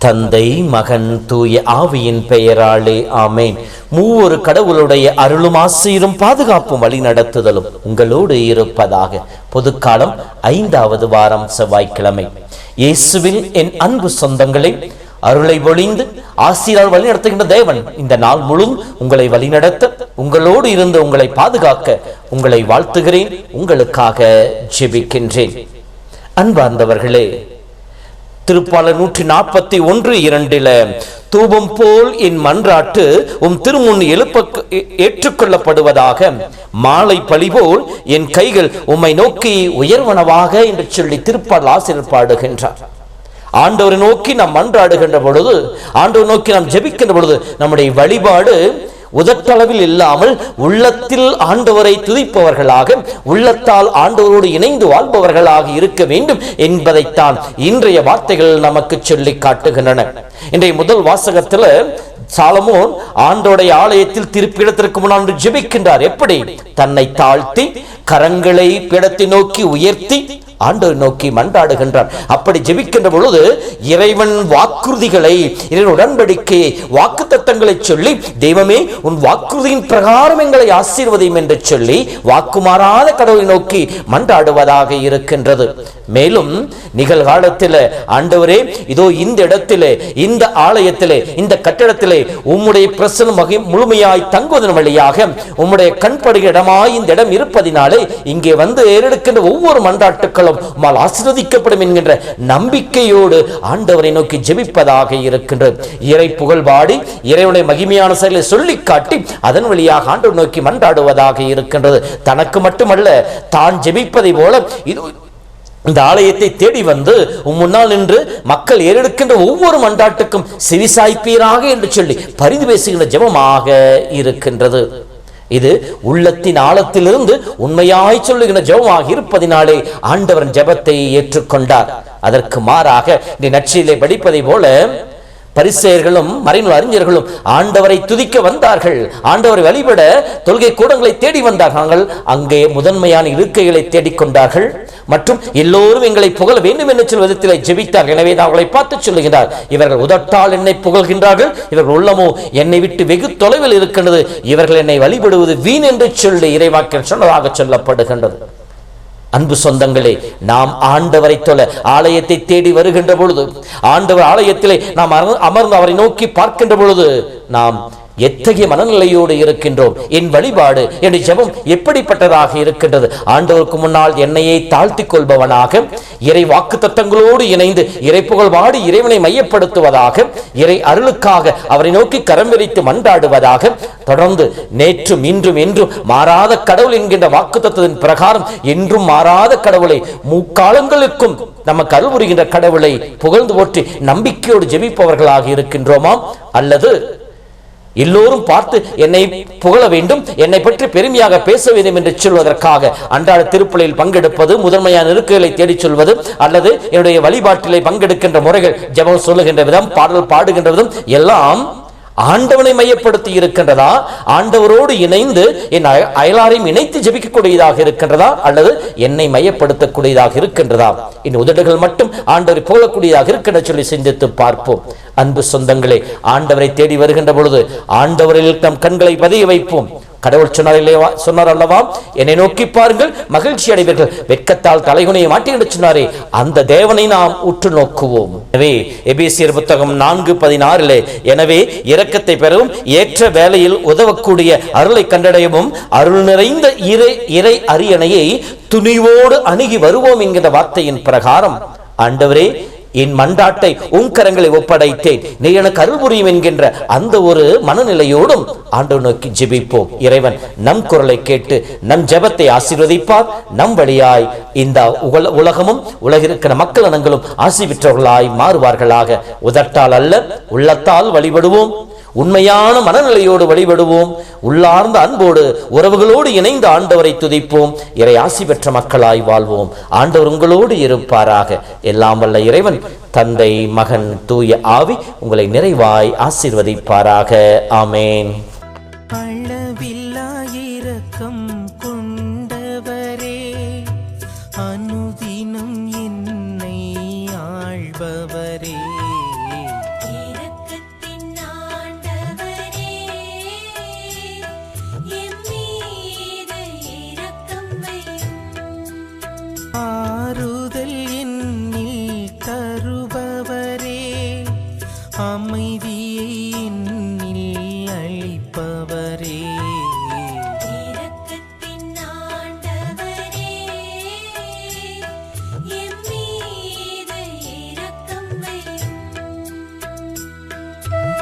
தந்தை, மகன், தூய ஆவியின் பெயராலே ஆமேன். மூவொரு கடவுளுடைய அருளும் ஆசீரும் பாதுகாப்பும் வழி நடத்துதலும் உங்களோடு இருப்பதாக. பொதுக்காலம் 5வது வாரம் செவ்வாய்க்கிழமை. இயேசுவில் என் அன்பு சொந்தங்களே, அருளை பொழிந்து ஆசீரால் வழி நடத்துகின்ற தேவன் இந்த நாள் முழுவதும் உங்களை வழிநடத்த, உங்களோடு இருந்து உங்களை பாதுகாக்க உங்களை வாழ்த்துகிறேன், உங்களுக்காக ஜெபிக்கின்றேன். அன்பார்ந்தவர்களே, திருப்பாடல் 141:2 தூபம் போல் என் மன்றாட்டு திருமுன் ஏற்றுக்கொள்ளப்படுவதாக, மாலை பழி போல் என் கைகள் உம்மை நோக்கி உயர்வனவாக என்று சொல்லி திருப்பாடல் ஆசிரியர் பாடுகின்றார். ஆண்டவரை நோக்கி நாம் மன்றாடுகின்ற பொழுது, ஆண்டவரை நோக்கி நாம் ஜெபிக்கின்ற பொழுது, நம்முடைய வழிபாடு உதட்டளவில் இல்லாமல் உள்ளத்தில் ஆண்டவரை துதிப்பவர்களாக, உள்ளத்தால் ஆண்டவரோடு இணைந்து வாழ்பவர்களாக இருக்க வேண்டும் என்பதைத்தான் இன்றைய வார்த்தைகள் நமக்கு சொல்லி காட்டுகின்றன. இன்றைய முதல் வாசகத்தில் சாலமோன் ஆண்டோடைய ஆலயத்தில் திருப்பிடத்திற்கு முன்னால் ஜெபிக்கின்றார். எப்படி? தன்னை தாழ்த்தி கரங்களை பீடத்தை நோக்கி உயர்த்தி ஆண்டவரை நோக்கி மன்றாடுகின்றார். அப்படி ஜெபிக்கின்ற பொழுது இறைவன் வாக்குறுதிகளை, இறைவன் உடன்படிக்கையை, வாக்கு தத்தங்களை சொல்லி, தெய்வமே உன் வாக்குறுதியின் பிரகாரம் எங்களை ஆசீர்வதியும் என்று சொல்லி வாக்குமாறாத கடவுளை நோக்கி மன்றாடுவதாக இருக்கின்றது. மேலும் நிகழ்காலத்தில் ஆண்டவரே, இதோ இந்த இடத்திலே, இந்த ஆலயத்திலே, இந்த கட்டடத்திலே உம்முடைய பிரசன்னம் முழுமையாய் தங்குவதன் வழியாக உம்முடைய கண்படுகிற இடமாய் இந்த இடம் இருப்பதினாலே இங்கே வந்து ஏறெடுக்கின்ற ஒவ்வொரு மன்றாட்டுக்களும் ஆசீர்வதிக்கப்படும் என்கின்ற நம்பிக்கையோடு ஆண்டவரை நோக்கி ஜெபிப்பதாக இருக்கின்றது. இறை புகழ் பாடி இறைவனுடைய மகிமையான செயலை சொல்லி காட்டி அதன் வழியாக ஆண்டவரை நோக்கி மன்றாடுவதாக இருக்கின்றது. தனக்கு மட்டுமல்ல, தான் ஜெபிப்பதை போல இந்த ஆலயத்தை தேடி வந்து முன்னால் நின்று மக்கள் ஏறெடுக்கின்ற ஒவ்வொரு மன்றாட்டுக்கும் செவிசாய்ப்பீராக என்று சொல்லி பரிந்து பேசுகின்ற ஜெபமாக இருக்கின்றது. இது உள்ளத்தின் ஆழத்திலிருந்து உண்மையாய் சொல்லுகின்ற ஜெபமாக இருப்பதினாலே ஆண்டவரின் ஜெபத்தை ஏற்றுக்கொண்டார். அதற்கு மாறாக இந்த நற்செய்தியிலே படிப்பதை போல பரிசேயர்களும் மறைநூல் அறிஞர்களும் ஆண்டவரை துதிக்க வந்தார்கள், ஆண்டவரை வழிபட தொழுகை கூடங்களை தேடி வந்தார்கள். அங்கே முதன்மையான இருக்கைகளை தேடிக்கொண்டார்கள் மற்றும் எல்லோரும் எங்களை புகழ வேண்டும் என்று சொல்லும் விதத்தில் ஜெபித்தார்கள். எனவே அவர்களை பார்த்து சொல்லுகிறார், இவர்கள் உதட்டால் என்னை புகழ்கின்றார்கள், இவர்கள் உள்ளமோ என்னை விட்டு வெகு தொலைவில் இருக்கின்றது, இவர்கள் என்னை வழிபடுவது வீண் என்று சொல்லி இறைவாக்கில் சொன்னதாக சொல்லப்படுகின்றது. அன்பு சொந்தங்களே, நாம் ஆண்டவரை தொழ ஆலயத்தை தேடி வருகின்ற பொழுது, ஆண்டவர் ஆலயத்திலே நாம் அமர்ந்து அவரை நோக்கி பார்க்கின்ற பொழுது நாம் எத்தகைய மனநிலையோடு இருக்கின்றோம்? என் வழிபாடு, என் ஜெபம் எப்படிப்பட்டதாக இருக்கின்றது? ஆண்டவருக்கு முன்னால் என்னையே தாழ்த்தி கொள்பவனாக, இறை வாக்கு தத்தங்களோடு இணைந்து இறை புகழ் பாடி இறைவனை மையப்படுத்துவதாக, இறை அருளுக்காக அவரை நோக்கி கரம் விரித்து மன்றாடுவதாக, தொடர்ந்து நேற்றும் இன்றும் என்றும் மாறாத கடவுள் என்கின்ற வாக்கு தத்துவத்தின் பிரகாரம் என்றும் மாறாத கடவுளை, முக்காலங்களுக்கும் நமக்கு அருள் புரிகின்ற கடவுளை புகழ்ந்து போற்றி நம்பிக்கையோடு ஜெபிப்பவர்களாக இருக்கின்றோமா? அல்லது எல்லோரும் பார்த்து என்னை புகழ வேண்டும், என்னை பற்றி பெருமையாக பேச வேண்டும் என்று சொல்வதற்காக அன்றாட திருப்பலியில் பங்கெடுப்பது, முதன்மையான இருக்கைகளை தேடிச் சொல்வது, அல்லது என்னுடைய வழிபாட்டிலே பங்கெடுக்கின்ற முறைகள், ஜெபம் சொல்லுகின்ற விதம், பாடல் பாடுகின்ற விதம் எல்லாம் ஆண்டவனை மையப்படுத்தி இருக்கின்றதா? ஆண்டவரோடு இணைந்து என் அயலாரையும் இணைத்து ஜெபிக்கக்கூடியதாக இருக்கின்றதா? அல்லது என்னை மையப்படுத்தக்கூடியதாக இருக்கின்றதா? இந்த உதடுகள் மட்டும் ஆண்டவரை புகழக்கூடியதாக இருக்கின்ற சொல்லி சிந்தித்து பார்ப்போம். அன்பு சொந்தங்களே, ஆண்டவரை தேடி வருகின்ற பொழுது ஆண்டவரில் நம் கண்களை பதிய வைப்போம். கடவுள் சொன்னார் அல்லவா, என்னை நோக்கி பாருங்கள் மகிழ்ச்சி அடைவீர்கள், வெட்கத்தால் தலைகுனியை மாட்டி என்று சொன்னாரே, அந்த தேவனை நாம் உற்று நோக்குவோம். எனவே எபேசியர் புத்தகம் 4:16 எனவே இரக்கத்தை பெறவும் ஏற்ற வேளையில் உதவக்கூடிய அருளை கண்டடையவும் அருள் நிறைந்த இறை அரியணையை துணிவோடு அணுகி வருவோம் என்கிற வார்த்தையின் பிரகாரம், ஆண்டவரே என் மன்றாட்டை உன் கரங்களை ஒப்படைத்தேன், நீ எனக்கு அருள் புரியும் என்கின்ற அந்த ஒரு மனநிலையோடும் ஆண்டவர் நோக்கி ஜெபிப்போம். இறைவன் நம் குரலை கேட்டு நம் ஜெபத்தை ஆசீர்வதிப்பார். நம் வழியாய் இந்த உலகமும் உலகிருக்கிற மக்கள் இனங்களும் ஆசி பெற்றவர்களாய் மாறுவார்களாக. உதட்டால் அல்ல, உள்ளத்தால் வழிபடுவோம். உண்மையான மனநிலையோடு வழிபடுவோம். உள்ளார்ந்த அன்போடு உறவுகளோடு இணைந்து ஆண்டவரை துதிப்போம். இறை ஆசி பெற்ற மக்களாய் வாழ்வோம். ஆண்டவர் உங்களோடு இருப்பாராக. எல்லாம் வல்ல இறைவன் தந்தை, மகன், தூய ஆவி உங்களை நிறைவாய் ஆசீர்வதிப்பாராக. ஆமேன். அளவில்லா இரக்கம்